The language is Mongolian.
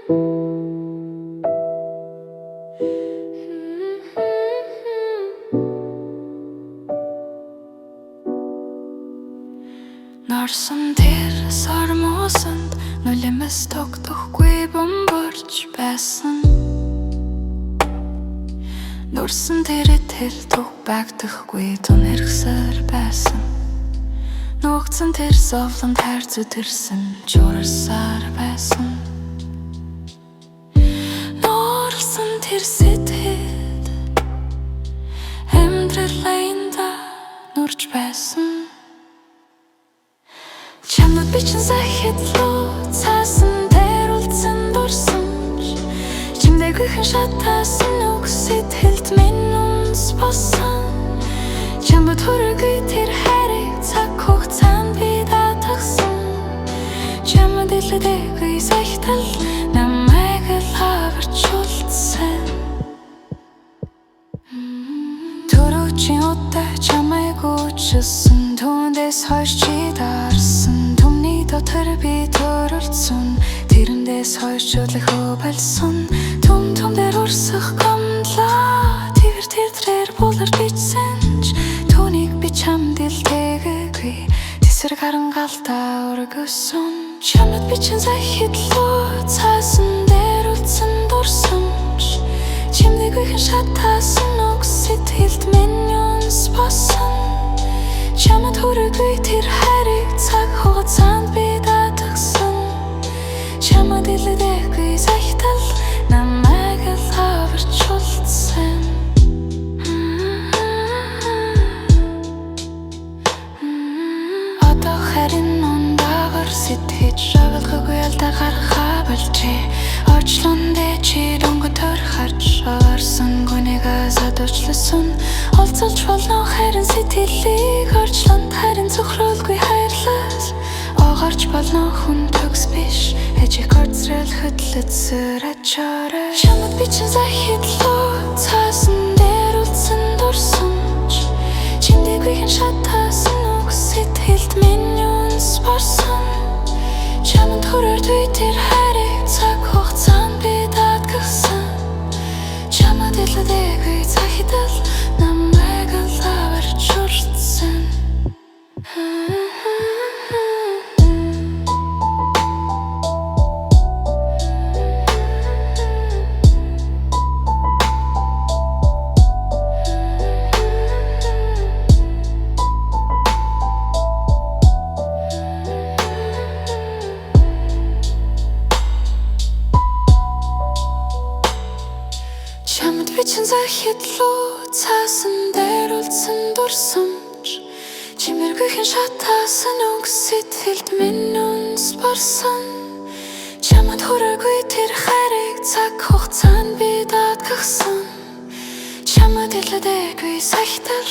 Нарсан тэр сармуусанд нулимс тогтохгүй бомборч байсан. Нурсан тэрэд хэл тух багдахгүй тунэрхсэр байсан. Нуугцсан тэр зовлонд хайрц үтэрсэн чурсаар байсан. Нуурсан тэр сэтгэл амьдралында нурж байсан. Чамд бичин захидлуу цаасан дээр үлдсэн дурсамж чимдэгүйхэн шатаасан үг сэтгэлд минь үнс болсон. Чамд хүрээгүй тэр хайрыг цаг хугацаанд би даатгасан. Чамд илгээгүй захидал намайг л хаварчулсан. Төрөөчийн удаа чамайг үчилсэн түүндээс хойш чи дарсан. Түмний дотор би төрөлдсөн тэрэндээс хойш чөлөхөө болсон. Түм дээр урсах гомдлоо тэгэр тэрдрээр булар бичсэн ч түүнийг би чамд илгээгээгүй тэсрэг харангалтаа өргөсөн. Чамд бичин захидлуу цаасан дээр үлдсэн дурсамж чимдэгүйхэн шатаасан үг сэтгэлд минь үнс болсон. Чамд хүрээгүй тэр хайрыг цаг хугацаанд би даатгасан. Чамд илгээгүй захидал намайг л хаварчулсан. Одоо харин ундагар сэтгэж шавалгагүй алдаа гарахаа болжээ. Орчлондээ чи дөнгөдөр харж орсон гүнэгээ садуучласан. Олцолж болно харин сэтгэлийг орчлонд харин зөвхрүүлгүй хайрлал. Огарч болно хүн төгс биш хэжиг орцрол хөдлөд сүрачаарэ. Чамд бичин захидлуу цаасан дээр үлдсэн дурсамж чимдэгүйхэн шатаасан үг сэтгэлд минь үнс болсон. Чамд хүрээгүй тэр хайрыг цаг хугацаанд би даатгасан. Чамд илгээгүй захидал намайг л хаварчулсан. Чамд бичин захидлуу цаасан дээр үлдсэн дурсамж чимэргүйхэн шатаасан үг сэтгэлд минь үнс болсон. Чамд хүрээгүй тэр хайрыг цаг хугацаанд би даатгасан. Чамд илгээгүй захидал